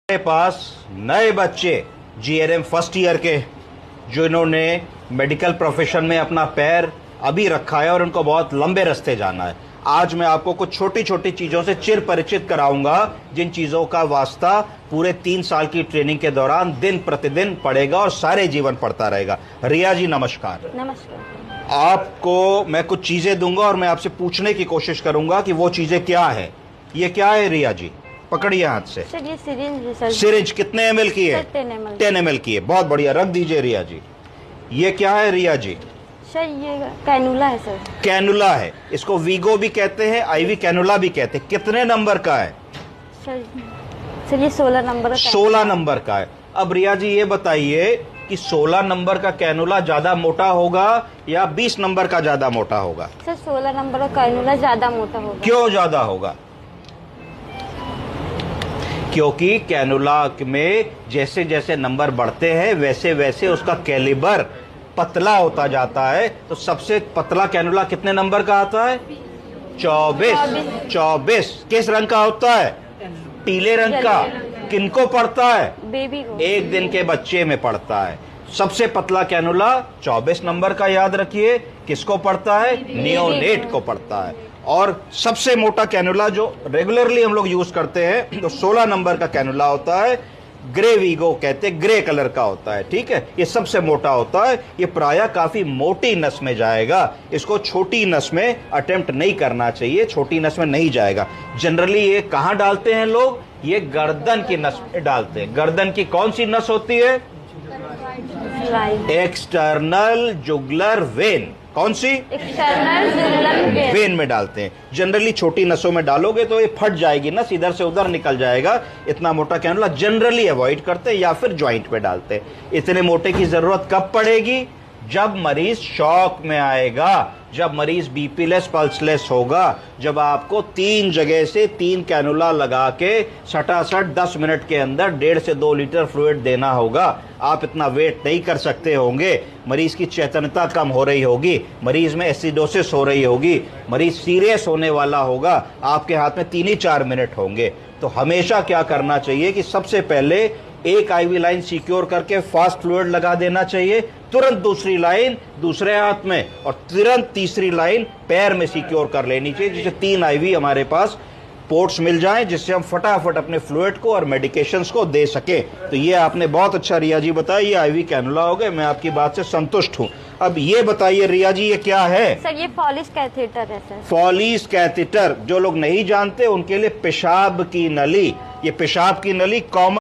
मेरे पास नए बच्चे जीएनएम फर्स्ट ईयर के जो इन्होंने मेडिकल प्रोफेशन में अपना पैर अभी रखा है और उनको बहुत लंबे रास्ते जाना है। आज मैं आपको कुछ छोटी छोटी चीजों से चिर परिचित कराऊंगा जिन चीजों का वास्ता पूरे 3 साल की ट्रेनिंग के दौरान दिन प्रतिदिन पड़ेगा और सारे जीवन पड़ता रहेगा। रिया जी नमस्कार। नमस्कार। आपको मैं कुछ चीजें दूंगा और मैं आपसे पूछने की कोशिश करूंगा कि वो चीजें क्या है। ये क्या है रिया जी? पकड़िए हाथ से। सर ये सिरिंज है सर। सिरिंज कितने एमएल की है? 10 ml की है। बहुत बढ़िया, रख दीजिए रिया जी। ये क्या है रिया जी? सर ये कैनुला है सर। कैनुला है, इसको वीगो भी कहते हैं, आईवी कैनुला भी कहते हैं। कितने नंबर का है? सर ये 16 नंबर का। 16 नंबर का है। अब रिया जी ये बताइए कि 16 नंबर का कैनुला ज्यादा मोटा होगा या 20 नंबर का ज्यादा मोटा होगा? सर 16 नंबर का कैनुला ज्यादा मोटा होगा। क्यों ज्यादा होगा? क्योंकि कैनुला में जैसे जैसे नंबर बढ़ते हैं वैसे वैसे उसका कैलिबर पतला होता जाता है। तो सबसे पतला कैनुला कितने नंबर का आता है? 24। किस रंग का होता है? पीले रंग का। किनको पड़ता है? बेबी को। 1 दिन के बच्चे में पड़ता है। सबसे पतला कैनुला 24 नंबर का, याद रखिए। किसको पड़ता है? नियोनेट को पड़ता है। और सबसे मोटा कैनुला जो रेगुलरली हम लोग यूज करते हैं तो 16 नंबर का कैनुला होता है। ग्रे वीगो कहते हैं, ग्रे कलर का होता है। ठीक है, ये सबसे मोटा होता है। ये प्रायः काफी मोटी नस में जाएगा। इसको छोटी नस में अटेम्प्ट नहीं करना चाहिए, छोटी नस में नहीं जाएगा। जनरली ये कहां डालते हैं लोग? ये गर्दन की नस में डालते हैं। गर्दन की कौन सी नस होती है? External jugular vein. कौन सी? एक्सटर्नल जुगुलर वेन में डालते हैं। जनरली छोटी नसों में डालोगे तो ये फट जाएगी, नस इधर से उधर निकल जाएगा। इतना मोटा कैनुला जनरली अवॉइड करते हैं या फिर जॉइंट में डालते हैं। इतने मोटे की जरूरत कब पड़ेगी? जब मरीज शॉक में आएगा, जब मरीज बीपीलेस पल्सलेस होगा, जब आपको 3 जगह से 3 कैनुला लगा के सटासट 10 मिनट के अंदर 1.5 से 2 लीटर फ्लूइड देना होगा। आप इतना वेट नहीं कर सकते होंगे। मरीज की चेतनता कम हो रही होगी, मरीज में एसिडोसिस हो रही होगी, मरीज सीरियस होने वाला होगा। आपके हाथ में 3 ही 4 मिनट होंगे। तो हमेशा क्या करना चाहिए कि सबसे पहले एक आईवी लाइन सिक्योर करके फास्ट फ्लूइड लगा देना चाहिए, तुरंत दूसरी लाइन दूसरे हाथ में और तुरंत तीसरी लाइन पैर में सिक्योर कर लेनी चाहिए, जिससे 3 आईवी हमारे पास पोर्ट्स मिल जाएं, जिससे हम फटाफट अपने फ्लूइड को और मेडिकेशंस को दे सके। तो ये आपने बहुत अच्छा रिया जी बताया, ये आईवी कैनुला हो गए। मैं आपकी बात से संतुष्ट हूं। अब ये बताइए रिया जी, ये क्या है? सर ये फॉलिस कैथेटर है सर। फॉलिस कैथेटर, जो लोग नहीं जानते उनके लिए पेशाब की नली। ये पेशाब की नली कॉमन